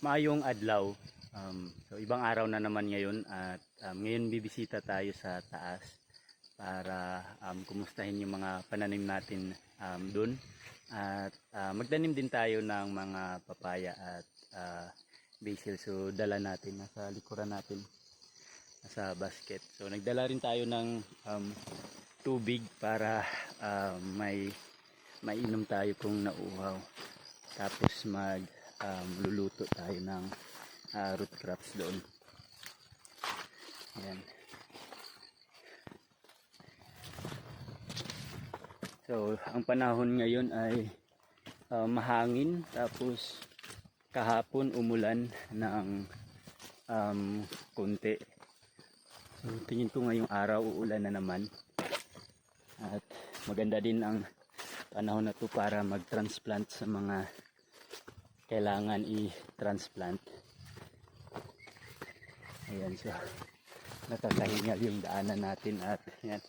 Maayong adlaw. So ibang araw na naman ngayon at ngayon bibisita tayo sa taas para kumustahin yung mga pananim natin dun. At magtanim din tayo ng mga papaya at basil. So dala natin nasa likuran natin sa basket. So nagdala rin tayo ng tubig para may mainom tayo kung nauuhaw. Tapos luluto tayo ng root crops doon. Ayan. So ang panahon ngayon ay mahangin, tapos kahapon umulan ng konti. So tingin ko ngayong araw uulan na naman. At maganda din ang panahon na to para mag-transplant sa mga kailangan i-transplant. Ayan, so nakakahingal yung daanan natin at yan,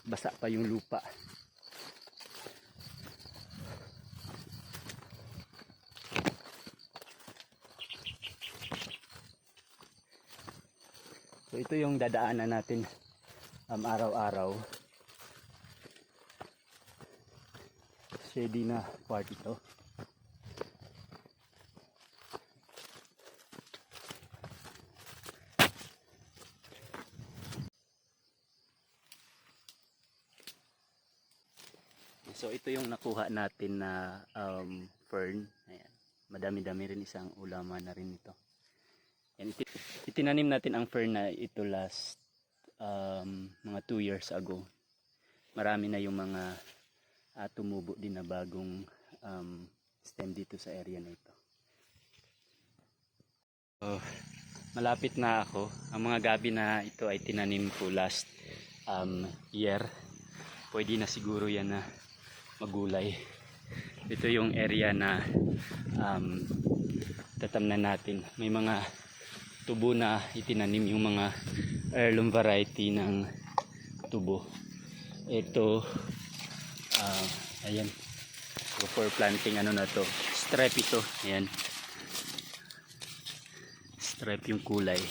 basa pa yung lupa. So ito yung dadaanan natin araw-araw. Shady na part ito. So ito yung nakuha natin na fern. Ayan. Madami-dami rin, isang ulaman na rin ito. Ayan, itinanim natin ang fern na ito last mga 2 years ago. Marami na yung mga tumubo din na bagong stem dito sa area na ito. So, malapit na ako. Ang mga gabi na ito ay tinanim ko last year. Pwede na siguro yan na magulay. Ito yung area na tatamnan natin. May mga tubo na itinanim, yung mga heirloom variety ng tubo. Ito ayan, so for planting ano na to, stripe ito. Ayan, stripe yung kulay.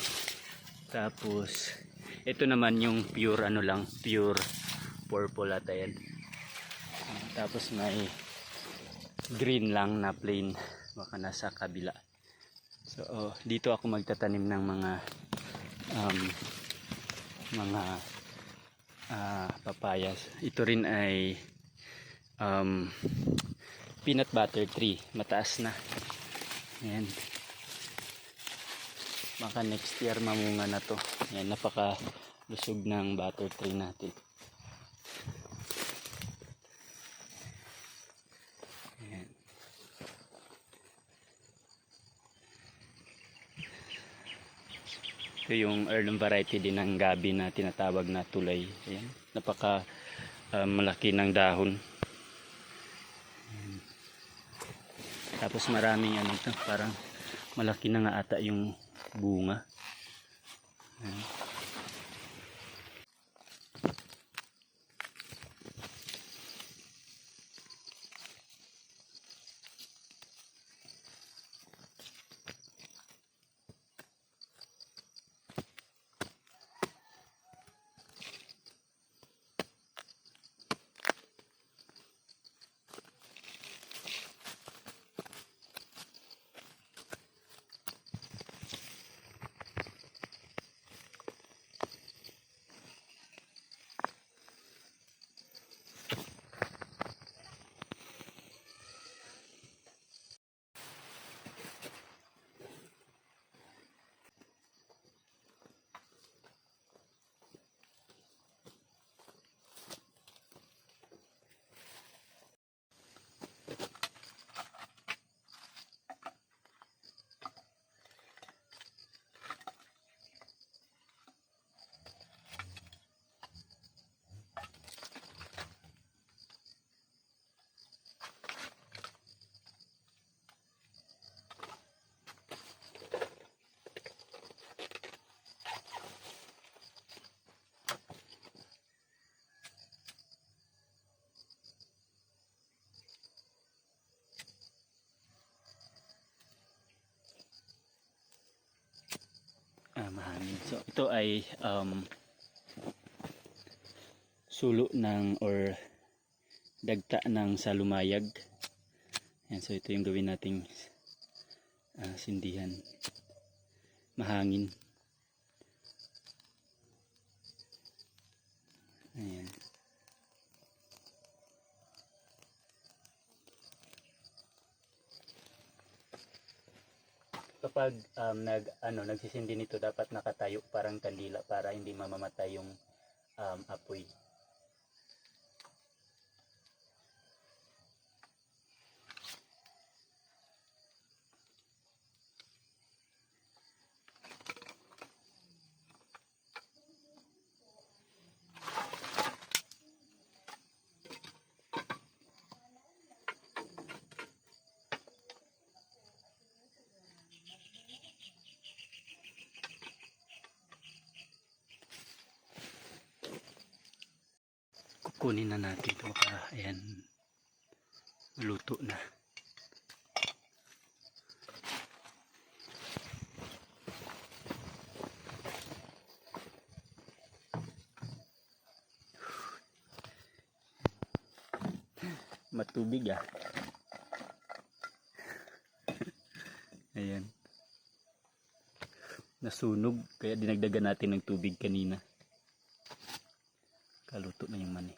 Tapos ito naman yung pure ano lang, pure purple at ayan. Tapos may green lang na plain, baka nasa kabila. So dito ako magtatanim ng mga papayas. Ito rin ay peanut butter tree, mataas na. Ayan, baka next year mamunga na to. Ayan, napaka lusog ng butter tree natin. Ayan. Ito yung heirloom variety din ng gabi na tinatawag na tulay. Ayan, napaka malaki ng dahon. Ayan. Tapos maraming ano ito, parang malaki na nga ata yung bunga. Ayan. So ito ay sulo ng or dagta ng salumayag. Ayan, so ito yung gawin nating sindihan. Mahangin. Ayan. Kapag nagsisindi nito, dapat nakatayo parang kandila para hindi mamamatay yung apoy. Kukunin na natin ito. Ayan, luto na. Matubig Ayan. Nasunog kaya dinagdagan natin ng tubig kanina. Kaluto na yung mani.